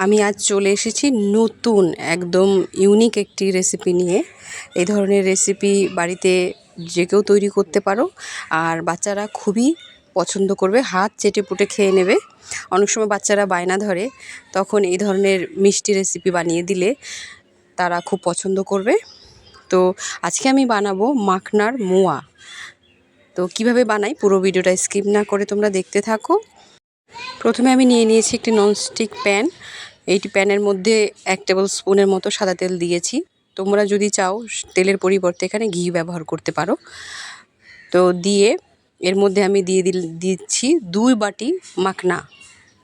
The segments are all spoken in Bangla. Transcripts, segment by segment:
আমি আজ চলে এসেছি নতুন একদম ইউনিক একটি রেসিপি নিয়ে। এই ধরনের রেসিপি বাড়িতে যে কেউ তৈরি করতে পারো, আর বাচ্চারা খুবই পছন্দ করবে, হাত চেটেপুটে খেয়ে নেবে। অনেক সময় বাচ্চারা বায়না ধরে, তখন এই ধরনের মিষ্টি রেসিপি বানিয়ে দিলে তারা খুব পছন্দ করবে। তো আজকে আমি বানাবো মাখনার মোয়া। তো কিভাবে বানাই পুরো ভিডিওটা স্কিপ না করে তোমরা দেখতে থাকো। প্রথমে আমি নিয়ে নিয়েছি একটি ননস্টিক প্যান। এইটি প্যানের মধ্যে 1 টেবিল স্পুনের মতো সাদা তেল দিয়েছি। তোমরা যদি চাও তেলের পরিবর্তে এখানে ঘি ব্যবহার করতে পারো। তো দিয়ে এর মধ্যে আমি দিচ্ছি 2 বাটি মাখনা,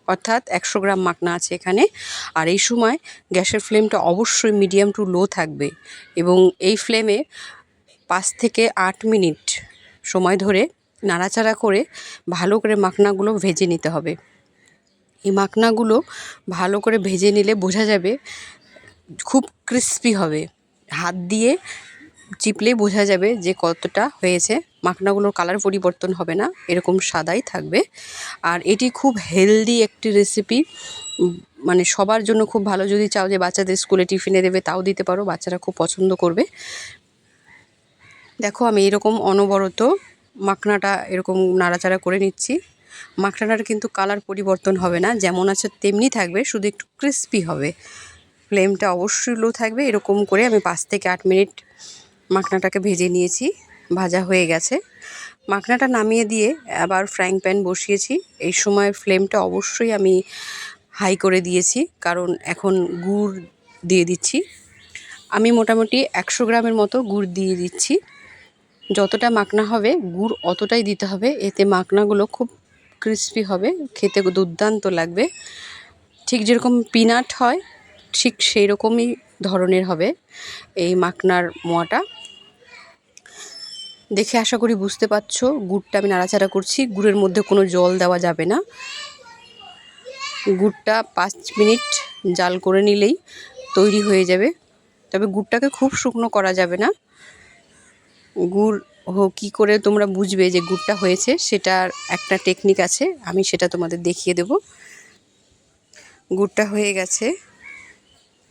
অর্থাৎ 100 গ্রাম মাখনা আছে এখানে। আর এই সময় গ্যাসের ফ্লেমটা অবশ্যই মিডিয়াম টু লো থাকবে এবং এই ফ্লেমে 5 থেকে 8 মিনিট সময় ধরে নাড়াচাড়া করে ভালো করে মাখনাগুলো ভেজে নিতে হবে। এই মাখনাগুলো ভালো করে ভেজে নিলে বোঝা যাবে খুব ক্রিস্পি হবে। হাত দিয়ে চিপলেই বোঝা যাবে যে কতটা হয়েছে। মাখনাগুলোর কালার পরিবর্তন হবে না, এরকম সাদাই থাকবে। আর এটি খুব হেলদি একটি রেসিপি, মানে সবার জন্য খুব ভালো। যদি চাও যে বাচ্চাদের স্কুলে টিফিনে দেবে তাও দিতে পারো, বাচ্চারা খুব পছন্দ করবে। দেখো আমি এরকম অনবরত মাখনাটা এরকম নাড়াচাড়া করে নিচ্ছি। মাখনাটার কিন্তু কালার পরিবর্তন হবে না, যেমন আছে তেমনি থাকবে, শুধু একটু ক্রিস্পি হবে। ফ্লেমটা অবশ্যই লো থাকবে। এরকম করে আমি 5 থেকে 8 মিনিট মাখনাটাকে ভেজে নিয়েছি। ভাজা হয়ে গেছে। মাখনাটা নামিয়ে দিয়ে আবার ফ্রাইং প্যান বসিয়েছি। এই সময় ফ্লেমটা অবশ্যই আমি হাই করে দিয়েছি, কারণ এখন গুড় দিয়ে দিচ্ছি। আমি মোটামুটি 100 গ্রামের মতো গুড় দিয়ে দিচ্ছি। যতটা মাখনা হবে গুড় অতটাই দিতে হবে, এতে মাখনাগুলো খুব ক্রিস্পি হবে, খেতে দুর্দান্ত লাগবে। ঠিক যেরকম পিনাট হয় ঠিক সেই রকমই ধরনের হবে এই মাখনার মোয়াটা। দেখে আশা করি বুঝতে পারছো গুড়টা আমি নাড়াচাড়া করছি। গুড়ের মধ্যে কোনো জল দেওয়া যাবে না। গুড়টা 5 মিনিট জাল করে নিলেই তৈরি হয়ে যাবে। তবে গুড়টাকে খুব শুকনো করা যাবে না। গুড় কী করে তোমরা বুঝবে যে গুড়টা হয়েছে, সেটার একটা টেকনিক আছে, আমি সেটা তোমাদের দেখিয়ে দেব। গুড়টা হয়ে গেছে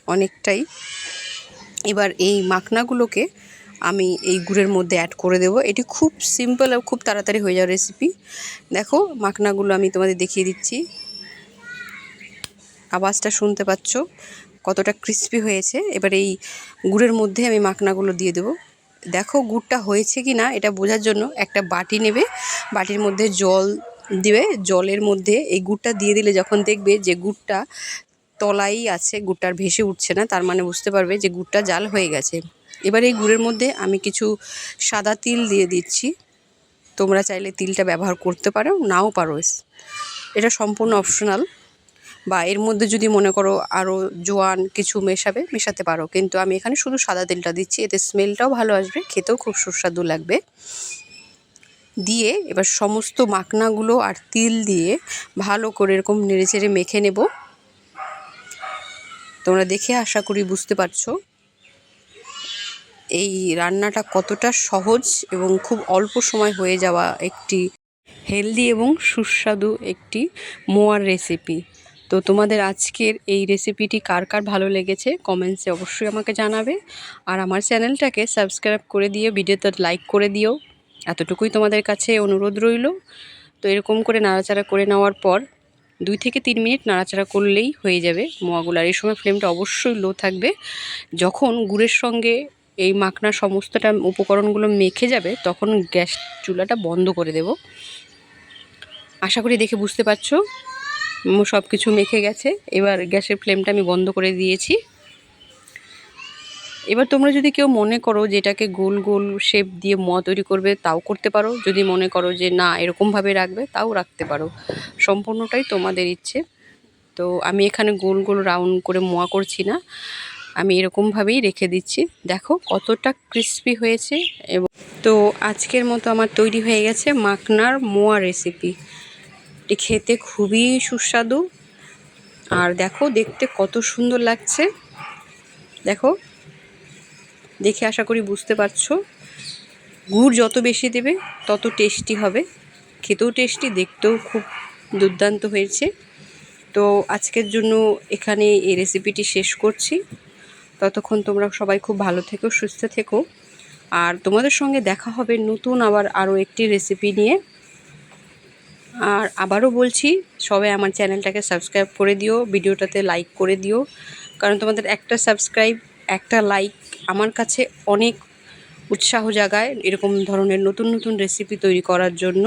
অনেকটাই। এবার এই মাখনাগুলোকে আমি এই গুড়ের মধ্যে অ্যাড করে দেব। এটি খুব সিম্পল আর খুব তাড়াতাড়ি হয়ে যাওয়ার রেসিপি। দেখো মাখনাগুলো আমি তোমাদের দেখিয়ে দিচ্ছি। আওয়াজটা শুনতে পাচ্ছ কতটা ক্রিস্পি হয়েছে। এবার এই গুড়ের মধ্যে আমি মাখনাগুলো দিয়ে দেব। দেখো গুড়টা হয়েছে কি না এটা বোঝার জন্য একটা বাটি নেবে, বাটির মধ্যে জল দিবে। জলের মধ্যে এই গুড়টা দিয়ে দিলে যখন দেখবে যে গুড়টা তলাই আছে, গুড়টা আর ভেসে উঠছে না, তার মানে বুঝতে পারবে যে গুড়টা জাল হয়ে গেছে। এবার এই গুড়ের মধ্যে আমি কিছু সাদা তিল দিয়ে দিচ্ছি। তোমরা চাইলে তিলটা ব্যবহার করতে পারো, নাও পারো, এটা সম্পূর্ণ অপশনাল। বা এর মধ্যে যদি মনে করো আরও জোয়ান কিছু মেশাতে পারো, কিন্তু আমি এখানে শুধু সাদা তেলটা দিচ্ছি, এতে স্মেলটাও ভালো আসবে, খেতেও খুব সুস্বাদু লাগবে। দিয়ে এবার সমস্ত মাখনাগুলো আর তিল দিয়ে ভালো করে এরকম নেড়েচেড়ে মেখে নেব। তোমরা দেখে আশা করি বুঝতে পারছো এই রান্নাটা কতটা সহজ এবং খুব অল্প সময় হয়ে যাওয়া একটি হেলদি এবং সুস্বাদু একটি মোয়ার রেসিপি। তো তোমাদের আজকের এই রেসিপিটি কার কার ভালো লেগেছে কমেন্টসে অবশ্যই আমাকে জানাবে। আর আমার চ্যানেলটাকে সাবস্ক্রাইব করে দিও, ভিডিওতে লাইক করে দিও, এতটুকুই তোমাদের কাছে অনুরোধ রইল। তো এরকম করে নাড়াচাড়া করে নেওয়ার পর 2 থেকে 3 মিনিট নাড়াচাড়া করলেই হয়ে যাবে মোয়াগুলো। আর এই সময় ফ্লেমটা অবশ্যই লো থাকবে। যখন গুড়ের সঙ্গে এই মাখনা সমস্তটা উপকরণগুলো মেখে যাবে তখন গ্যাস চুলাটা বন্ধ করে দেব। আশা করি দেখে বুঝতে পারছো সব কিছু মেখে গেছে। এবার গ্যাসের ফ্লেমটা আমি বন্ধ করে দিয়েছি। এবার তোমরা যদি কেউ মনে করো যে এটাকে গোল গোল শেপ দিয়ে মোয়া তৈরি করবে তাও করতে পারো, যদি মনে করো যে না এরকমভাবে রাখবে তাও রাখতে পারো, সম্পূর্ণটাই তোমাদের ইচ্ছে। তো আমি এখানে গোল গোল রাউন্ড করে মোয়া করছি না, আমি এরকমভাবেই রেখে দিচ্ছি। দেখো কতটা ক্রিস্পি হয়েছে। এবং তো আজকের মতো আমার তৈরি হয়ে গেছে মাখনার মোয়া রেসিপি। এটি খেতে খুবই সুস্বাদু, আর দেখো দেখতে কত সুন্দর লাগছে। দেখো দেখে আশা করি বুঝতে পারছো গুড় যত বেশি দেবে তত টেস্টি হবে, খেতেও টেস্টি, দেখতেও খুব দুর্দান্ত হয়েছে। তো আজকের জন্য এখানে এই রেসিপিটি শেষ করছি। ততক্ষণ তোমরা সবাই খুব ভালো থেকো, সুস্থ থেকো, আর তোমাদের সঙ্গে দেখা হবে নতুন আরও একটি রেসিপি নিয়ে। আর আবারও বলছি, সবাই আমার চ্যানেলটাকে সাবস্ক্রাইব করে দিও, ভিডিওটাতে লাইক করে দিও, কারণ তোমাদের একটা সাবস্ক্রাইব, একটা লাইক আমার কাছে অনেক উৎসাহ জাগায় এরকম ধরনের নতুন নতুন রেসিপি তৈরি করার জন্য।